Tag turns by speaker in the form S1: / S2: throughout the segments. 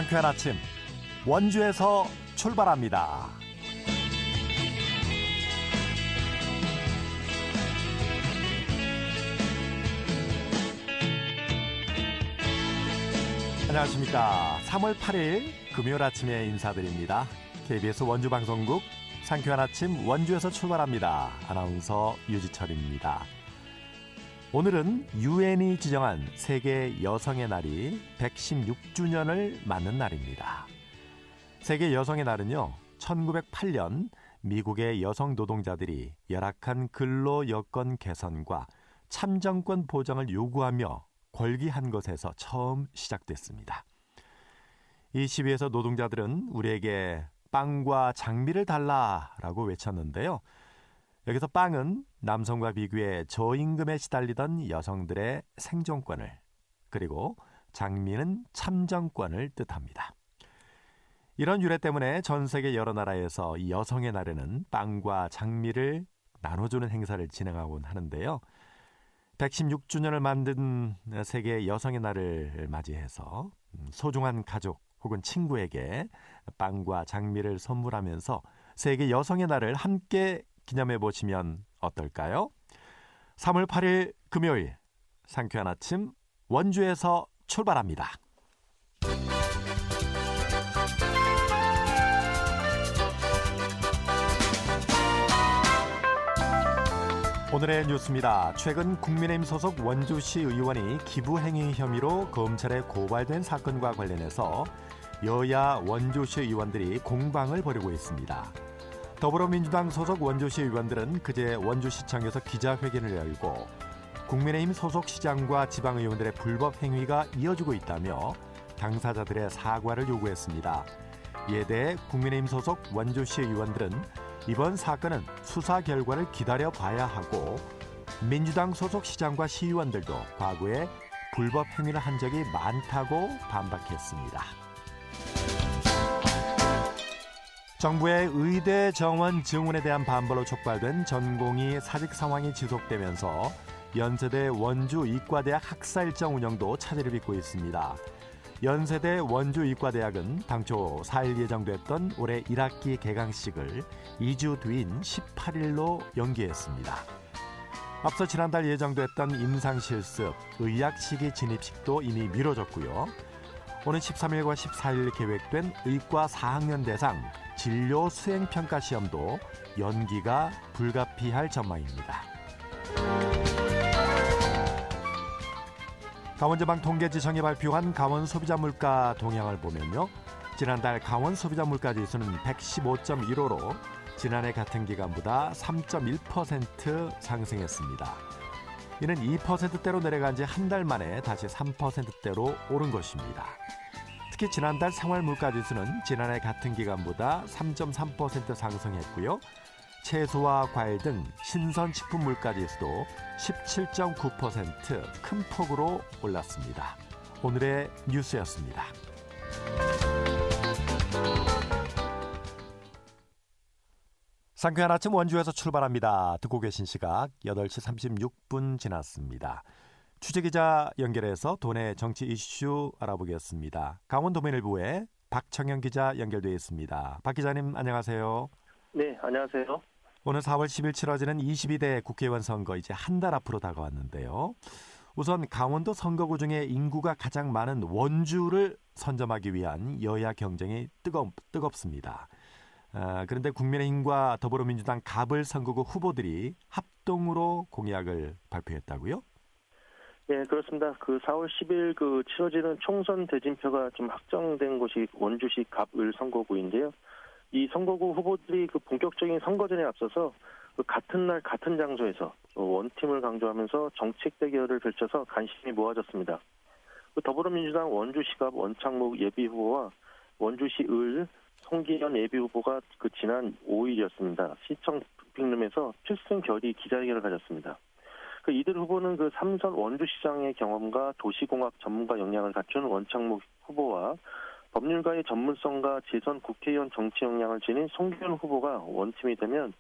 S1: 상쾌한 아침 원주에서 출발합니다. 안녕하십니까. 3월 8일 금요일 아침에 인사드립니다. KBS 원주방송국 상쾌한 아침 원주에서 출발합니다. 아나운서 유지철입니다. 오늘은 유엔이 지정한 세계 여성의 날이 116주년을 맞는 날입니다. 세계 여성의 날은요, 1908년 미국의 여성 노동자들이 열악한 근로 여건 개선과 참정권 보장을 요구하며 골기한 것에서 처음 시작됐습니다. 이 시위에서 노동자들은 우리에게 빵과 장미를 달라라고 외쳤는데요. 여기서 빵은 남성과 비교해 저임금에 시달리던 여성들의 생존권을, 그리고 장미는 참정권을 뜻합니다. 이런 유래 때문에 전 세계 여러 나라에서 이 여성의 날에는 빵과 장미를 나눠주는 행사를 진행하곤 하는데요. 116주년을 만든 세계 여성의 날을 맞이해서 소중한 가족 혹은 친구에게 빵과 장미를 선물하면서 세계 여성의 날을 함께 기념해 보시면 어떨까요? 3월 8일 금요일 상쾌한 아침 원주에서 출발합니다. 오늘의 뉴스입니다. 최근 국민의힘 소속 원주시 의원이 기부행위 혐의로 검찰에 고발된 사건과 관련해서 여야 원주시 의원들이 공방을 벌이고 있습니다. 더불어민주당 소속 원주시 의원들은 그제 원주시청에서 기자회견을 열고 국민의힘 소속 시장과 지방의원들의 불법 행위가 이어지고 있다며 당사자들의 사과를 요구했습니다. 이에 대해 국민의힘 소속 원주시 의원들은 이번 사건은 수사 결과를 기다려봐야 하고 민주당 소속 시장과 시의원들도 과거에 불법 행위를 한 적이 많다고 반박했습니다. 정부의 의대 정원 증원에 대한 반발로 촉발된 전공의 사직 상황이 지속되면서 연세대 원주의과대학 학사 일정 운영도 차질을 빚고 있습니다. 연세대 원주의과대학은 당초 4일 예정됐던 올해 1학기 개강식을 2주 뒤인 18일로 연기했습니다. 앞서 지난달 예정됐던 임상실습, 의학시기 진입식도 이미 미뤄졌고요. 오는 13일과 14일 계획된 의과 4학년 대상 진료 수행평가 시험도 연기가 불가피할 전망입니다. 강원지방통계지청이 발표한 강원 소비자 물가 동향을 보면요. 지난달 강원 소비자 물가 지수는 115.15로 지난해 같은 기간보다 3.1% 상승했습니다. 이는 2%대로 내려간 지 한 달 만에 다시 3%대로 오른 것입니다. 특히 지난달 생활물가지수는 지난해 같은 기간보다 3.3% 상승했고요. 채소와 과일 등 신선식품 물가지수도 17.9% 큰 폭으로 올랐습니다. 오늘의 뉴스였습니다. 상쾌한 아침 원주에서 출발합니다. 듣고 계신 시각 8시 36분 지났습니다. 취재기자 연결해서 도내 정치 이슈 알아보겠습니다. 강원도민일보의 박청영 기자 연결되어 있습니다. 박 기자님 안녕하세요.
S2: 네, 안녕하세요.
S1: 오늘 4월 10일 치러지는 22대 국회의원 선거 이제 한 달 앞으로 다가왔는데요. 우선 강원도 선거구 중에 인구가 가장 많은 원주를 선점하기 위한 여야 경쟁이 뜨겁습니다. 그런데 국민의힘과 더불어민주당 갑을 선거구 후보들이 합동으로 공약을 발표했다고요?
S2: 네, 그렇습니다. 4월 10일 치러지는 총선 대진표가 좀 확정된 곳이 원주시 갑을 선거구인데요. 이 선거구 후보들이 본격적인 선거전에 앞서서 같은 날 같은 장소에서 원팀을 강조하면서 정책 대결을 펼쳐서 관심이 모아졌습니다. 더불어민주당 원주시갑 원창목 예비후보와 원주시 을 송기현 예비후보가 지난 5일이었습니다. 시청 빅룸에서 필승 결의 기자회견을 가졌습니다. 이들 후보는 삼선 원주시장의 경험과 도시공학 전문가 역량을 갖춘 원창목 후보와 법률가의 전문성과 재선 국회의원 정치 역량을 지닌 송기현 후보가 원팀이 되면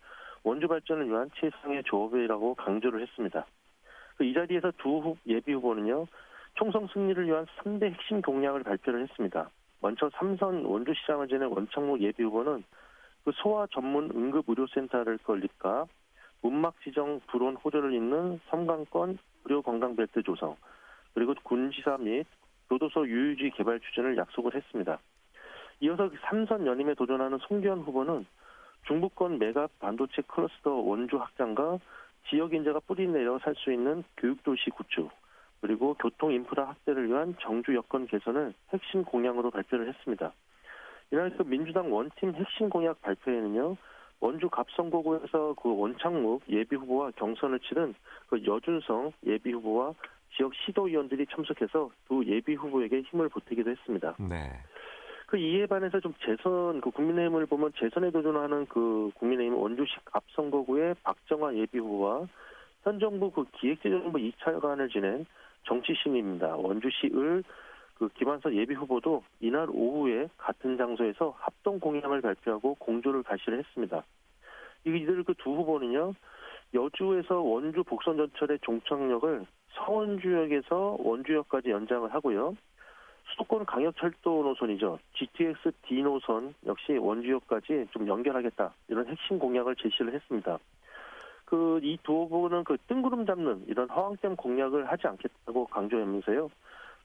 S2: 원주 발전을 위한 최상의 조합이라고 강조를 했습니다. 이 자리에서 두 예비 후보는요, 총선 승리를 위한 3대 핵심 공약을 발표를 했습니다. 먼저 삼선 원주시장을 지낸 원창목 예비후보는 그 소아 전문 응급의료센터를 건립과 문막 지정 불온 호조를 잇는 섬광권 의료관광벨트 조성, 그리고 군지사 및 교도소 유유지 개발 추진을 약속을 했습니다. 이어서 삼선 연임에 도전하는 송기현 후보는 중부권 메가 반도체 클러스터 원주 확장과 지역 인재가 뿌리 내려 살 수 있는 교육도시 구축, 그리고 교통 인프라 확대를 위한 정주 여건 개선을 핵심 공약으로 발표를 했습니다. 이날 그 민주당 원팀 핵심 공약 발표에는요, 원주 갑선거구에서 그 원창묵 예비후보와 경선을 치른 그 여준성 예비후보와 지역 시도위원들이 참석해서 두 예비후보에게 힘을 보태기도 했습니다.
S1: 네.
S2: 그 이에 반해서 좀 그 국민의힘을 보면 재선에 도전하는 그 국민의힘 원주시 갑선거구의 박정화 예비후보와 현 정부 그 기획재정부 2차관을 지낸 정치신입니다. 원주시을 그 김한선 예비후보도 이날 오후에 같은 장소에서 합동 공약을 발표하고 공조를 가시를 했습니다. 이들 그 두 후보는요, 여주에서 원주 복선 전철의 종착역을 서원주역에서 원주역까지 연장을 하고요. 수도권 강역철도 노선이죠. GTX D 노선 역시 원주역까지 좀 연결하겠다, 이런 핵심 공약을 제시를 했습니다. 그 이 두 후보는 그 뜬구름 잡는 이런 허황된 공약을 하지 않겠다고 강조하면서요,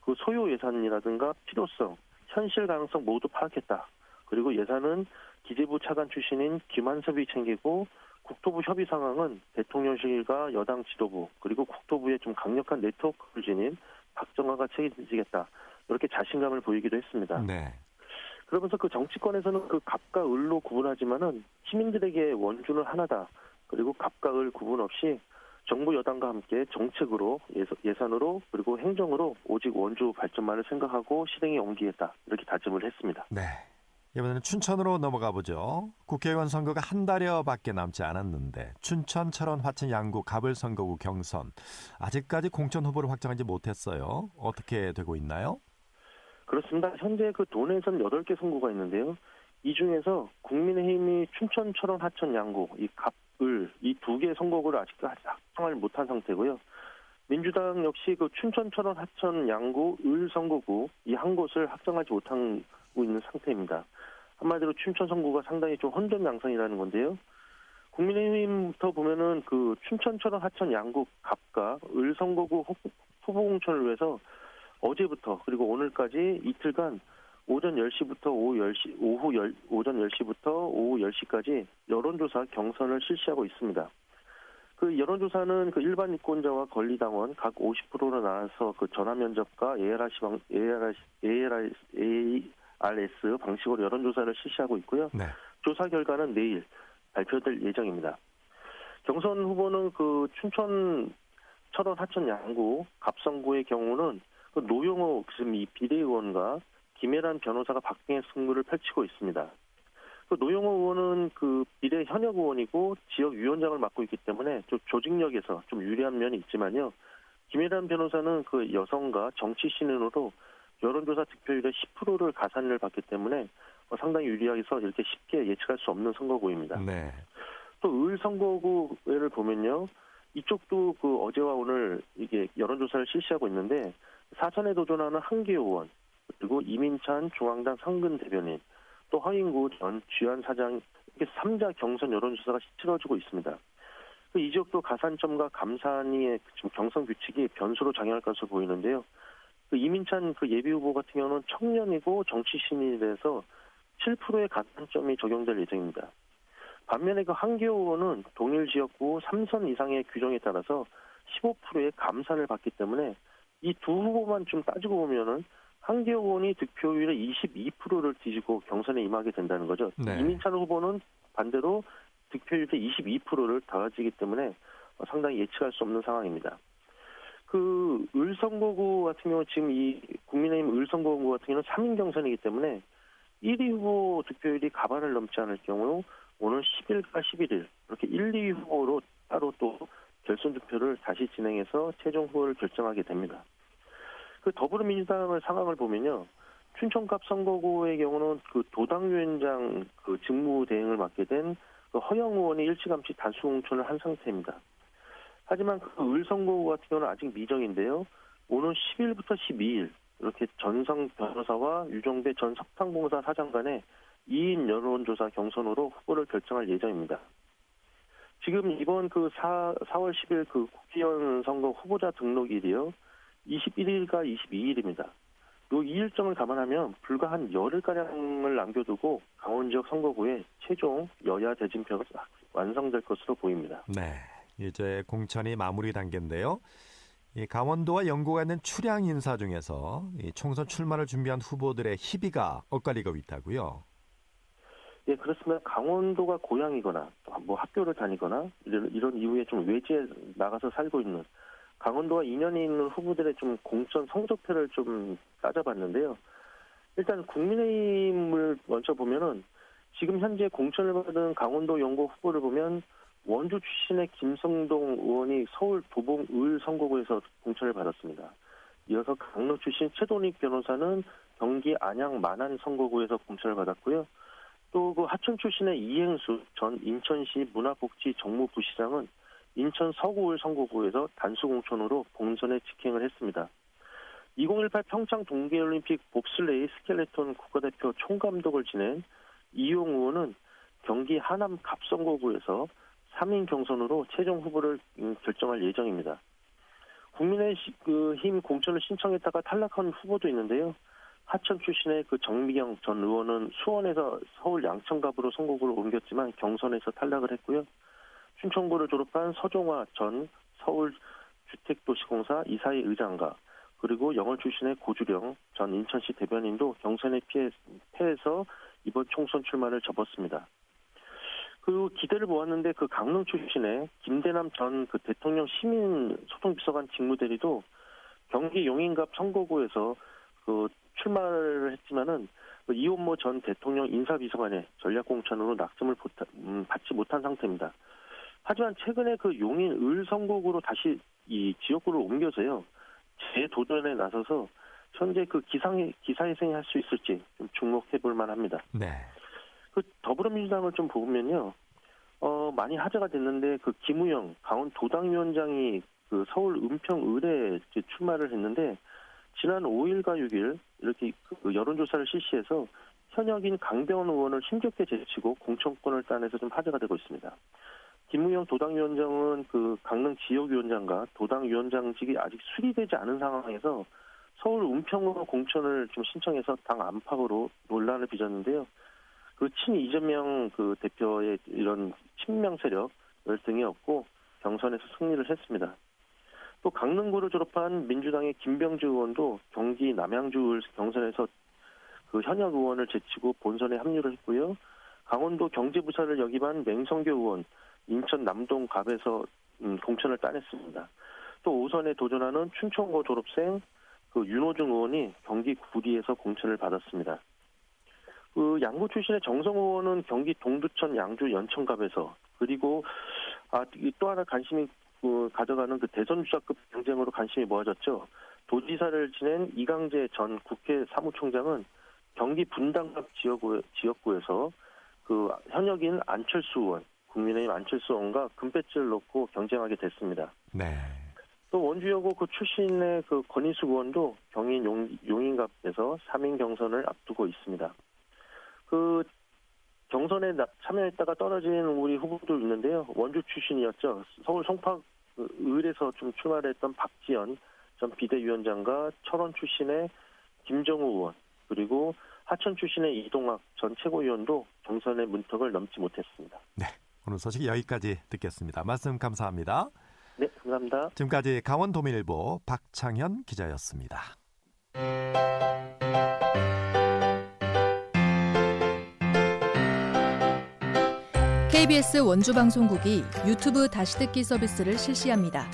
S2: 그 소요 예산이라든가 필요성, 현실 가능성 모두 파악했다. 그리고 예산은 기재부 차관 출신인 김한섭이 챙기고 국토부 협의 상황은 대통령실과 여당 지도부, 그리고 국토부의 좀 강력한 네트워크를 지닌 박정화가 책임지겠다, 이렇게 자신감을 보이기도 했습니다.
S1: 네.
S2: 그러면서 그 정치권에서는 그 갑과 을로 구분하지만은 시민들에게 원주는 하나다. 그리고 갑과 을 구분 없이 정부 여당과 함께 정책으로, 예산으로, 그리고 행정으로 오직 원주 발전만을 생각하고 실행에 옮기겠다, 이렇게 다짐을 했습니다.
S1: 네. 이번에는 춘천으로 넘어가 보죠. 국회의원 선거가 한 달여밖에 남지 않았는데 춘천, 철원, 화천, 양구, 갑을 선거구 경선 아직까지 공천 후보를 확정하지 못했어요. 어떻게 되고 있나요?
S2: 그렇습니다. 현재 그 도내선 8개 선거가 있는데요. 이 중에서 국민의힘이 춘천, 철원, 화천, 양구, 이 갑, 을, 이 2개 선거구를 아직까지 확정을 못한 상태고요. 민주당 역시 그 춘천, 철원, 화천, 양구, 을 선거구 이 한 곳을 확정하지 못하고 있는 상태입니다. 한마디로 춘천 선거구가 상당히 좀 혼돈양상이라는 건데요. 국민의힘부터 보면은 그 춘천, 철원, 화천, 양구, 갑과 을 선거구 후보 공천을 위해서 어제부터 그리고 오늘까지 이틀간 오전 10시부터 오전 10시부터 오후 10시까지 여론조사 경선을 실시하고 있습니다. 그 여론조사는 그 일반 유권자와 권리당원 각 50%로 나눠서 그 전화 면접과 ARS 방식으로 여론조사를 실시하고 있고요.
S1: 네.
S2: 조사 결과는 내일 발표될 예정입니다. 경선 후보는 그 춘천, 철원, 화천, 양구, 갑선구의 경우는 그 노영호 지금 이 비대의원과 김혜란 변호사가 박빙의 승부를 펼치고 있습니다. 그 노영호 의원은 그 비례 현역 의원이고 지역 위원장을 맡고 있기 때문에 좀 조직력에서 좀 유리한 면이 있지만요. 김혜란 변호사는 그 여성과 정치 신인으로 여론조사 득표율의 10%를 가산을 받기 때문에 상당히 유리해서 이렇게 쉽게 예측할 수 없는 선거구입니다.
S1: 네.
S2: 또 을 선거구를 보면요. 이쪽도 그 어제와 오늘 이게 여론조사를 실시하고 있는데 사선에 도전하는 한기호 의원, 그리고 이민찬 중앙당 상근 대변인, 또 허인구 전 주한 사장, 이렇게 3자 경선 여론조사가 치러지고 있습니다. 이 지역도 가산점과 감산의 지금 경선 규칙이 변수로 작용할 것으로 보이는데요. 그 이민찬 그 예비후보 같은 경우는 청년이고 정치 신인에 대해서 7%의 가산점이 적용될 예정입니다. 반면에 그 한기호 의원은 동일 지역구 3선 이상의 규정에 따라서 15%의 감산을 받기 때문에 이 두 후보만 좀 따지고 보면은 한기호 의원이 득표율의 22%를 뒤지고 경선에 임하게 된다는 거죠.
S1: 네.
S2: 이민찬 후보는 반대로 득표율의 22%를 다가지기 때문에 상당히 예측할 수 없는 상황입니다. 그 을 선거구 같은 경우 지금 이 국민의힘 을 선거구 같은 경우는 3인 경선이기 때문에 1위 후보 득표율이 가반을 넘지 않을 경우 오늘 10일과 11일 이렇게 1, 2위 후보로 따로 또 결선 투표를 다시 진행해서 최종 후보를 결정하게 됩니다. 그 더불어민주당의 상황을 보면요. 춘천갑 선거구의 경우는 그 도당위원장 그 직무 대행을 맡게 된 그 허영 의원이 일찌감치 다수 공천을 한 상태입니다. 하지만 그 을 선거구 같은 경우는 아직 미정인데요. 오는 10일부터 12일 이렇게 전성 변호사와 유종배 전 석탄공사 사장 간의 2인 여론조사 경선으로 후보를 결정할 예정입니다. 지금 이번 4월 10일 국회의원 선거 후보자 등록일이요. 21일과 22일입니다. 요 이 일정을 감안하면 불과 한 열흘가량을 남겨두고 강원 지역 선거구에 최종 여야 대진표가 완성될 것으로 보입니다.
S1: 네, 이제 공천이 마무리 단계인데요. 이 강원도와 연고가 있는 출향 인사 중에서 이 총선 출마를 준비한 후보들의 희비가 엇갈리고 있다고요.
S2: 예, 그렇습니다. 강원도가 고향이거나 뭐 학교를 다니거나 이런 이유에 좀 외지에 나가서 살고 있는 강원도와 인연이 있는 후보들의 좀 공천 성적표를 좀 따져봤는데요. 일단 국민의힘을 먼저 보면은 지금 현재 공천을 받은 강원도 연고 후보를 보면 원주 출신의 김성동 의원이 서울 도봉을 선거구에서 공천을 받았습니다. 이어서 강릉 출신 최돈익 변호사는 경기 안양 만안 선거구에서 공천을 받았고요. 또 하천 출신의 이행수 전 인천시 문화복지 정무부시장은 인천 서구을 선거구에서 단수 공천으로 본선에 직행을 했습니다. 2018 평창 동계올림픽 봅슬레이 스켈레톤 국가대표 총감독을 지낸 이용 의원은 경기 하남 갑선거구에서 3인 경선으로 최종 후보를 결정할 예정입니다. 국민의힘 공천을 신청했다가 탈락한 후보도 있는데요. 하천 출신의 정미경 전 의원은 수원에서 서울 양천갑으로 선거구를 옮겼지만 경선에서 탈락을 했고요. 춘천고를 졸업한 서종화 전 서울주택도시공사 이사회 의장과 그리고 영월 출신의 고주령 전 인천시 대변인도 경선에 패해서 이번 총선 출마를 접었습니다. 기대를 모았는데 강릉 출신의 김대남 전 대통령 시민소통비서관 직무대리도 경기 용인갑 선거구에서 출마를 했지만은 이원모 전 대통령 인사비서관의 전략공천으로 낙점을 받지 못한 상태입니다. 하지만 최근에 용인 을 선거구로 다시 이 지역구를 옮겨서요. 재도전에 나서서 현재 기사회생이 할 수 있을지 좀 주목해 볼 만합니다.
S1: 네.
S2: 더불어민주당을 좀 보면요. 많이 화제가 됐는데 김우영 강원 도당위원장이 서울 은평을에 출마를 했는데 지난 5일과 6일 이렇게 여론조사를 실시해서 현역인 강병원 의원을 힘겹게 제치고 공천권을 따내서 좀 화제가 되고 있습니다. 김우영 도당위원장은 강릉 지역위원장과 도당위원장직이 아직 수리되지 않은 상황에서 서울 은평으로 공천을 좀 신청해서 당 안팎으로 논란을 빚었는데요. 친이재명 대표의 이런 친명 세력 열등이 없고 경선에서 승리를 했습니다. 또 강릉구를 졸업한 민주당의 김병주 의원도 경기 남양주 경선에서 현역 의원을 제치고 본선에 합류를 했고요. 강원도 경제부사를 역임한 맹성교 의원, 인천 남동 갑에서 공천을 따냈습니다. 또 5선에 도전하는 춘천고 졸업생 윤호중 의원이 경기 구리에서 공천을 받았습니다. 양구 출신의 정성 의원은 경기 동두천 양주 연천갑에서 그리고 또 하나 관심이 가져가는 대선 주자급 경쟁으로 관심이 모아졌죠. 도지사를 지낸 이강재 전 국회 사무총장은 경기 분당갑 지역구에서 현역인 안철수 의원, 국민의힘 안철수 의원과 금배지를 놓고 경쟁하게 됐습니다.
S1: 네.
S2: 또 원주여고 출신의 권인숙 의원도 경인 용인갑에서 3인 경선을 앞두고 있습니다. 경선에 참여했다가 떨어진 우리 후보도 있는데요. 원주 출신이었죠. 서울 송파을에서 좀 출마를 했던 박지연 전 비대위원장과 철원 출신의 김정우 의원 그리고 하천 출신의 이동학 전 최고위원도 경선의 문턱을 넘지 못했습니다.
S1: 네, 오늘 소식 여기까지 듣겠습니다. 말씀 감사합니다.
S2: 네, 감사합니다.
S1: 지금까지 강원도민일보 박창현 기자였습니다.
S3: KBS 원주방송국이 유튜브 다시 듣기 서비스를 실시합니다.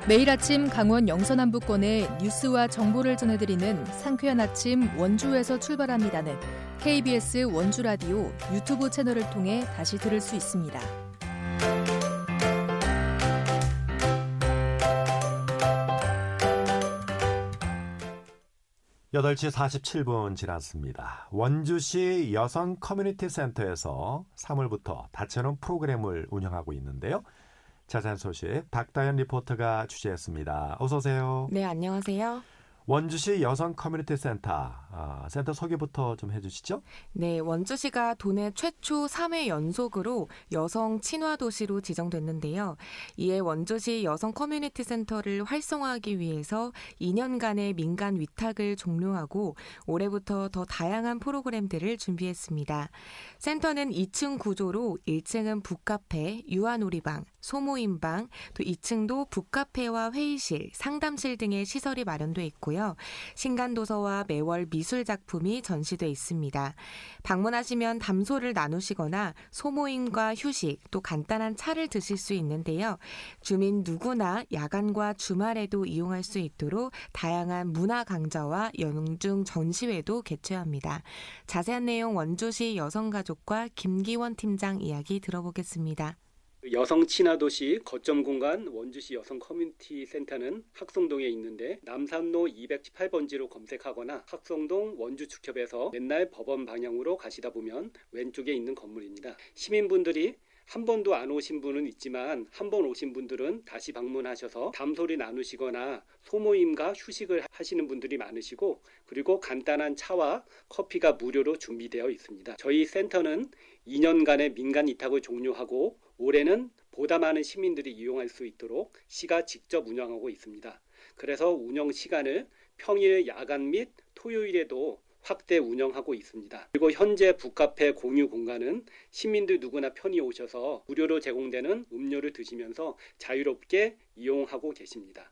S3: 매일 아침 강원 영서남부권의 뉴스와 정보를 전해드리는 상쾌한 아침 원주에서 출발합니다는 KBS 원주라디오 유튜브 채널을 통해 다시 들을 수 있습니다.
S1: 8시 47분 지났습니다. 원주시 여성 커뮤니티 센터에서 3월부터 다채로운 프로그램을 운영하고 있는데요. 자세한 소식 박다연 리포터가 취재했습니다. 어서 오세요.
S4: 네, 안녕하세요.
S1: 원주시 여성 커뮤니티 센터, 센터 소개부터 좀 해주시죠.
S4: 네, 원주시가 도내 최초 3회 연속으로 여성 친화 도시로 지정됐는데요. 이에 원주시 여성 커뮤니티 센터를 활성화하기 위해서 2년간의 민간 위탁을 종료하고 올해부터 더 다양한 프로그램들을 준비했습니다. 센터는 2층 구조로 1층은 북카페, 유아놀이방, 소모임방, 또 2층도 북카페와 회의실, 상담실 등의 시설이 마련돼 있고요. 신간도서와 매월 미술 작품이 전시돼 있습니다. 방문하시면 담소를 나누시거나 소모임과 휴식, 또 간단한 차를 드실 수 있는데요. 주민 누구나 야간과 주말에도 이용할 수 있도록 다양한 문화 강좌와 연중 전시회도 개최합니다. 자세한 내용 원주시 여성가족과 김기원 팀장 이야기 들어보겠습니다.
S5: 여성 친화 도시 거점 공간 원주시 여성 커뮤니티 센터는 학성동에 있는데 남산로 218번지로 검색하거나 학성동 원주축협에서 맨날 법원 방향으로 가시다 보면 왼쪽에 있는 건물입니다. 시민분들이 한 번도 안 오신 분은 있지만 한 번 오신 분들은 다시 방문하셔서 담소리 나누시거나 소모임과 휴식을 하시는 분들이 많으시고, 그리고 간단한 차와 커피가 무료로 준비되어 있습니다. 저희 센터는 2년간의 민간 위탁을 종료하고 올해는 보다 많은 시민들이 이용할 수 있도록 시가 직접 운영하고 있습니다. 그래서 운영 시간을 평일, 야간 및 토요일에도 확대 운영하고 있습니다. 그리고 현재 북카페 공유 공간은 시민들 누구나 편히 오셔서 무료로 제공되는 음료를 드시면서 자유롭게 이용하고 계십니다.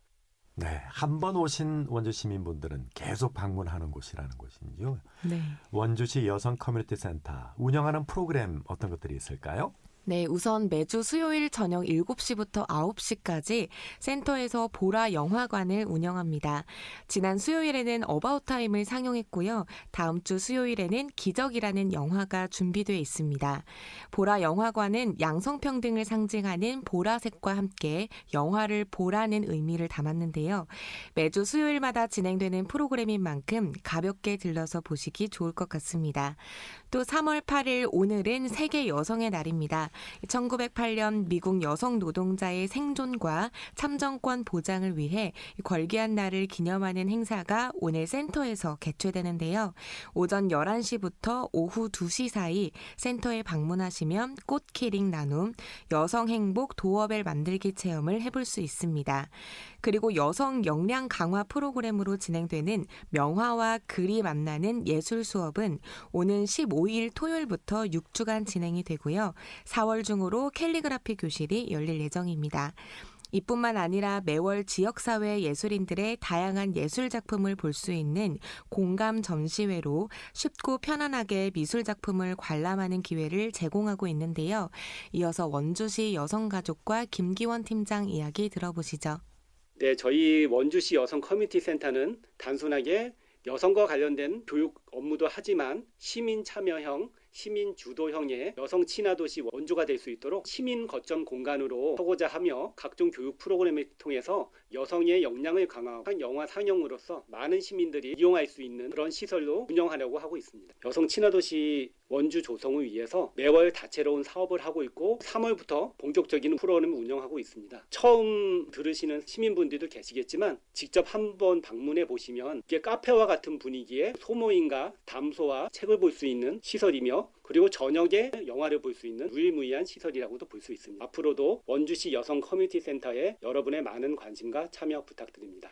S1: 네, 한 번 오신 원주 시민분들은 계속 방문하는 곳이라는 곳이죠.
S4: 네.
S1: 원주시 여성 커뮤니티 센터 운영하는 프로그램 어떤 것들이 있을까요?
S4: 네, 우선 매주 수요일 저녁 7시부터 9시까지 센터에서 보라 영화관을 운영합니다. 지난 수요일에는 어바웃 타임을 상영했고요. 다음 주 수요일에는 기적이라는 영화가 준비되어 있습니다. 보라 영화관은 양성평등을 상징하는 보라색과 함께 영화를 보라는 의미를 담았는데요. 매주 수요일마다 진행되는 프로그램인 만큼 가볍게 들러서 보시기 좋을 것 같습니다. 또 3월 8일 오늘은 세계 여성의 날입니다. 1908년 미국 여성 노동자의 생존과 참정권 보장을 위해 걸기한 날을 기념하는 행사가 오늘 센터에서 개최되는데요. 오전 11시부터 오후 2시 사이 센터에 방문하시면 꽃키링 나눔, 여성 행복 도어벨 만들기 체험을 해볼 수 있습니다. 그리고 여성 역량 강화 프로그램으로 진행되는 명화와 글이 만나는 예술 수업은 오는 15일 토요일부터 6주간 진행이 되고요. 4월 중으로 캘리그라피 교실이 열릴 예정입니다. 이뿐만 아니라 매월 지역사회 예술인들의 다양한 예술 작품을 볼 수 있는 공감 전시회로 쉽고 편안하게 미술 작품을 관람하는 기회를 제공하고 있는데요. 이어서 원주시 여성가족과 김기원 팀장 이야기 들어보시죠.
S5: 네, 저희 원주시 여성 커뮤니티 센터는 단순하게 여성과 관련된 교육 업무도 하지만 시민 참여형, 시민 주도형의 여성 친화 도시 원주가 될 수 있도록 시민 거점 공간으로 서고자 하며 각종 교육 프로그램을 통해서 여성의 역량을 강화한 영화 상영으로서 많은 시민들이 이용할 수 있는 그런 시설로 운영하려고 하고 있습니다. 여성 친화 도시 원주 조성을 위해서 매월 다채로운 사업을 하고 있고 3월부터 본격적인 프로그램을 운영하고 있습니다. 처음 들으시는 시민분들도 계시겠지만 직접 한번 방문해 보시면 이게 카페와 같은 분위기의 소모임과 담소와 책을 볼 수 있는 시설이며, 그리고 저녁에 영화를 볼 수 있는 유일무이한 시설이라고도 볼 수 있습니다. 앞으로도 원주시 여성 커뮤니티 센터에 여러분의 많은 관심과 참여 부탁드립니다.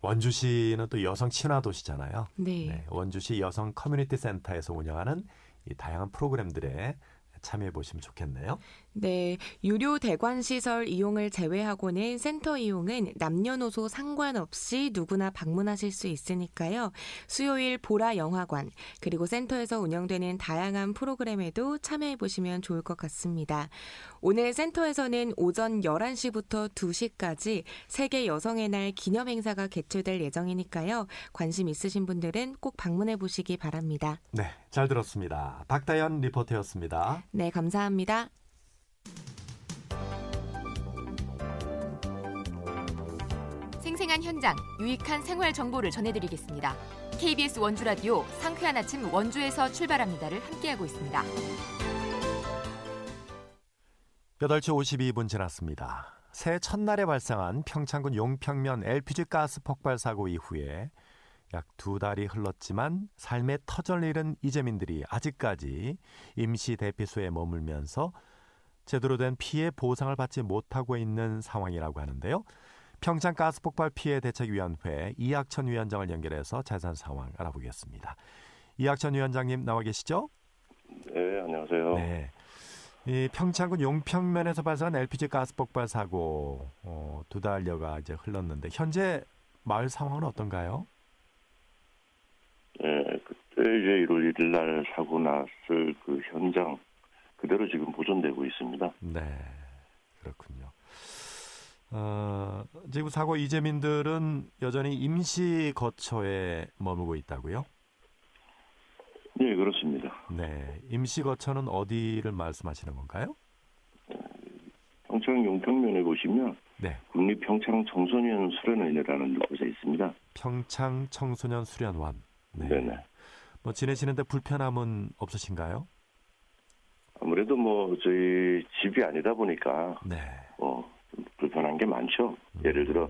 S1: 원주시는 또 여성 친화 도시잖아요.
S4: 네.
S1: 원주시 여성 커뮤니티 센터에서 운영하는 이 다양한 프로그램들에 참여해 보시면 좋겠네요.
S4: 네, 유료 대관 시설 이용을 제외하고는 센터 이용은 남녀노소 상관없이 누구나 방문하실 수 있으니까요. 수요일 보라 영화관, 그리고 센터에서 운영되는 다양한 프로그램에도 참여해 보시면 좋을 것 같습니다. 오늘 센터에서는 오전 11시부터 2시까지 세계 여성의 날 기념 행사가 개최될 예정이니까요. 관심 있으신 분들은 꼭 방문해 보시기 바랍니다.
S1: 네, 잘 들었습니다. 박다연 리포터였습니다.
S4: 네, 감사합니다.
S6: 생생한 현장, 유익한 생활 정보를 전해드리겠습니다. KBS 원주 라디오 상쾌한 아침 원주에서 출발합니다를 함께하고 있습니다.
S1: 8시 52분 지났습니다. 새해 첫날에 발생한 평창군 용평면 LPG 가스 폭발 사고 이후에 약 2달이 흘렀지만 삶의 터전을 잃은 이재민들이 아직까지 임시 대피소에 머물면서 제대로 된 피해 보상을 받지 못하고 있는 상황이라고 하는데요. 평창 가스폭발 피해 대책위원회 이학천 위원장을 연결해서 자세한 상황 알아보겠습니다. 이학천 위원장님 나와 계시죠?
S7: 네, 안녕하세요.
S1: 네. 이 평창군 용평면에서 발생한 LPG 가스폭발 사고 2달여가 이제 흘렀는데 현재 마을 상황은 어떤가요?
S7: 네, 그때 이제 1월 1일 날 사고 났을 그 현장 그대로 지금 보존되고 있습니다.
S1: 네, 그렇군요. 지금 사고 이재민들은 여전히 임시 거처에 머물고 있다고요?
S7: 네, 그렇습니다.
S1: 네, 임시 거처는 어디를 말씀하시는 건가요?
S7: 평창 용평면에 보시면
S1: 네,
S7: 국립 평창 청소년 수련원이라는 곳에 있습니다.
S1: 평창 청소년 수련원. 네.
S7: 네네.
S1: 뭐 지내시는데 불편함은 없으신가요?
S7: 아무래도 뭐 저희 집이 아니다 보니까
S1: 네.
S7: 좀 불편한 게 많죠. 예를 들어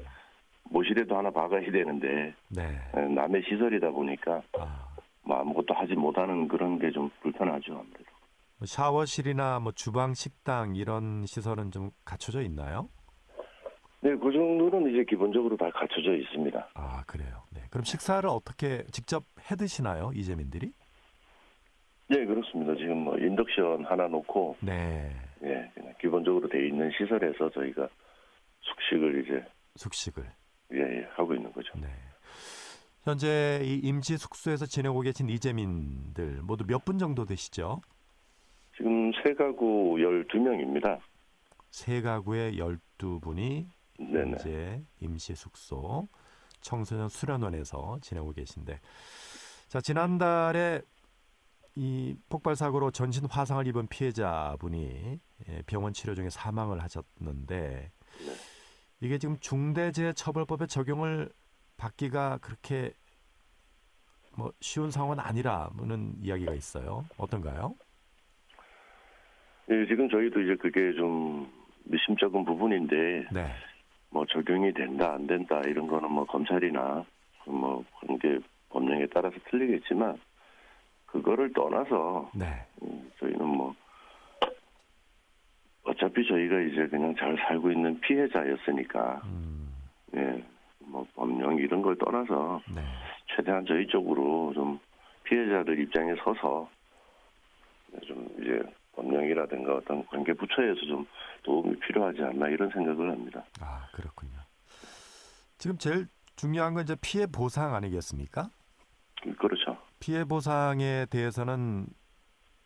S7: 모실에도 하나 박아야 되는데
S1: 네.
S7: 남의 시설이다 보니까
S1: 아,
S7: 뭐 아무것도 하지 못하는 그런 게 좀 불편하죠. 아무래도.
S1: 샤워실이나 뭐 주방, 식당 이런 시설은 좀 갖춰져 있나요?
S7: 네, 그 정도는 이제 기본적으로 다 갖춰져 있습니다.
S1: 아, 그래요. 네. 그럼 식사를 어떻게 직접 해 드시나요, 이재민들이?
S7: 네, 그렇습니다. 지금 뭐 인덕션 하나 놓고
S1: 네.
S7: 예, 그냥 기본적으로 돼 있는 시설에서 저희가 숙식을 이제
S1: 숙식을.
S7: 예, 하고 있는 거죠.
S1: 네. 현재 이 임시 숙소에서 지내고 계신 이재민들 모두 몇 분 정도 되시죠?
S7: 지금 세 가구 12명입니다.
S1: 세 가구에 12분이
S7: 네네.
S1: 이제 임시 숙소 청소년 수련원에서 지내고 계신데, 자, 지난달에 이 폭발 사고로 전신 화상을 입은 피해자분이 병원 치료 중에 사망을 하셨는데 이게 지금 중대재해처벌법의 적용을 받기가 그렇게 뭐 쉬운 상황은 아니라는 이야기가 있어요. 어떤가요?
S7: 예, 지금 저희도 이제 그게 좀 미심쩍은 부분인데
S1: 네.
S7: 뭐 적용이 된다 안 된다 이런 거는 뭐 검찰이나 뭐 그런 게 법령에 따라서 틀리겠지만 그거를 떠나서
S1: 네.
S7: 저희는 뭐 어차피 저희가 이제 그냥 잘 살고 있는 피해자였으니까 예, 뭐 법령 이런 걸 떠나서
S1: 네.
S7: 최대한 저희 쪽으로 좀 피해자들 입장에 서서 좀 이제 법령이라든가 어떤 관계 부처에서 좀 도움이 필요하지 않나 이런 생각을 합니다.
S1: 아, 그렇군요. 지금 제일 중요한 건 이제 피해 보상 아니겠습니까?
S7: 그렇죠.
S1: 피해 보상에 대해서는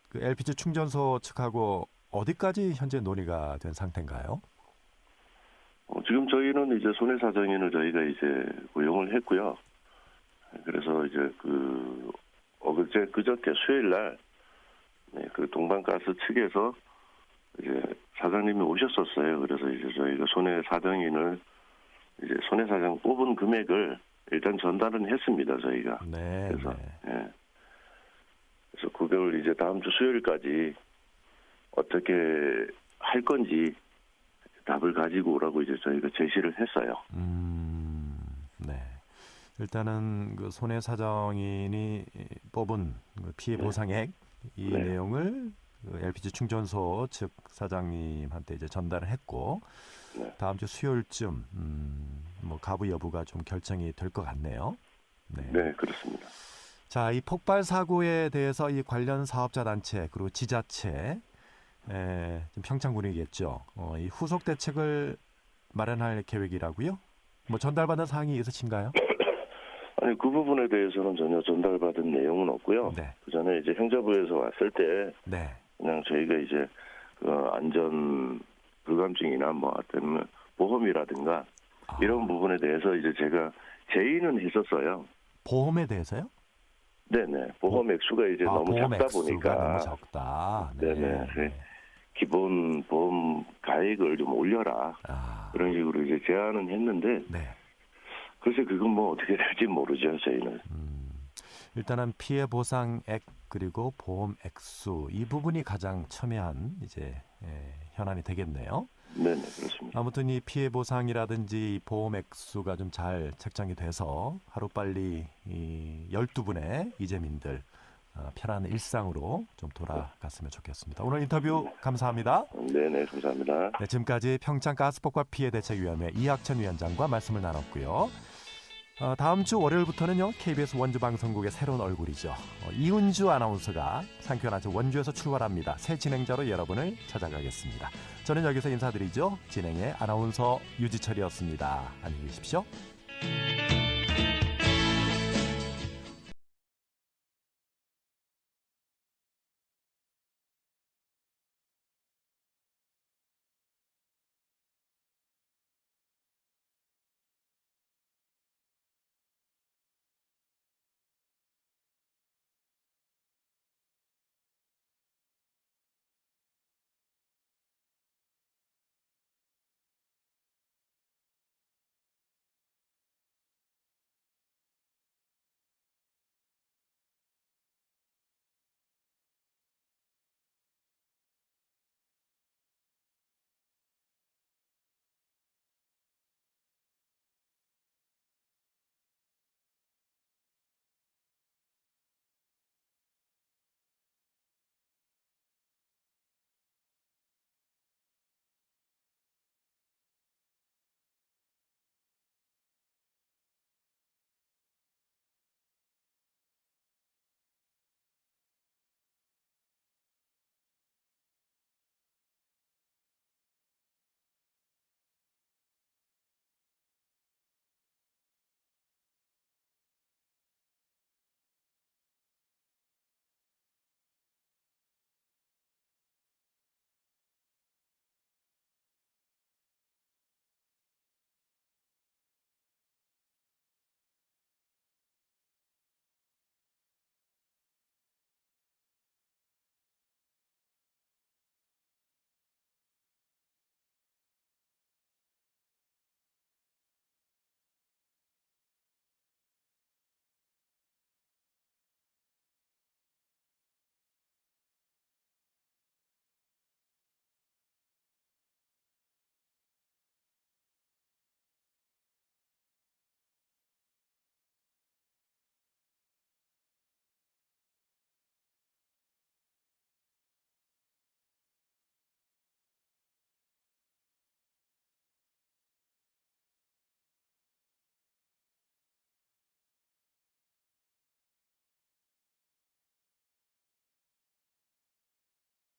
S1: 그 LPG 충전소 측하고 어디까지 현재 논의가 된 상태인가요?
S7: 지금 저희는 이제 손해사정인을 저희가 이제 고용을 했고요. 그래서 이제 그저께 수요일 날 그 동방가스 측에서 이제 사장님이 오셨었어요. 그래서 이제 저희가 손해사정인을 이제 손해사정 뽑은 금액을 일단 전달은 했습니다. 저희가.
S1: 네.
S7: 그래서
S1: 네.
S7: 예. 그래서 그걸 이제 다음 주 수요일까지 어떻게 할 건지 답을 가지고 오라고 이제 저희가 제시를 했어요.
S1: 네. 일단은 그 손해사정인이 뽑은 그 피해 보상액 이
S7: 네.
S1: 내용을 그 LPG 충전소 측 사장님한테 이제 전달을 했고
S7: 네.
S1: 다음 주 수요일쯤 뭐 가부 여부가 좀 결정이 될 것 같네요.
S7: 네, 그렇습니다.
S1: 자, 이 폭발 사고에 대해서 이 관련 사업자 단체 그리고 지자체 지금 평창군이겠죠. 이 후속 대책을 마련할 계획이라고요? 뭐 전달받은 사항이 있으신가요?
S7: 아니 그 부분에 대해서는 전혀 전달받은 내용은 없고요.
S1: 네.
S7: 그 전에 이제 행자부에서 왔을 때
S1: 네.
S7: 그냥 저희가 이제 그 안전 불감증이나 뭐 어떤 보험이라든가 이런 부분에 대해서 이제 제가 제의는 했었어요.
S1: 보험에 대해서요?
S7: 네네. 보험 액수가 이제 너무
S1: 보험
S7: 작다
S1: 액수가
S7: 보니까.
S1: 너무 적다. 네.
S7: 네네. 기본 보험 가액을 좀 올려라.
S1: 아,
S7: 그런 식으로 이제 제안은 했는데
S1: 네.
S7: 글쎄 그건 뭐 어떻게 될지 모르죠 저희는.
S1: 일단은 피해 보상액 그리고 보험 액수 이 부분이 가장 첨예한 이제 현안이 되겠네요.
S7: 네네, 그렇습니다.
S1: 아무튼 이 피해 보상이라든지 보험 액수가 좀 잘 책정이 돼서 하루빨리 이 12분의 이재민들 편안한 일상으로 좀 돌아갔으면 좋겠습니다. 오늘 인터뷰 감사합니다.
S7: 네네, 감사합니다.
S1: 네, 지금까지 평창가스폭발 피해대책위원회 이학천 위원장과 말씀을 나눴고요. 다음 주 월요일부터는요, KBS 원주방송국의 새로운 얼굴이죠. 이은주 아나운서가 상쾌한 아침 원주에서 출발합니다. 새 진행자로 여러분을 찾아가겠습니다. 저는 여기서 인사드리죠. 진행의 아나운서 유지철이었습니다. 안녕히 계십시오.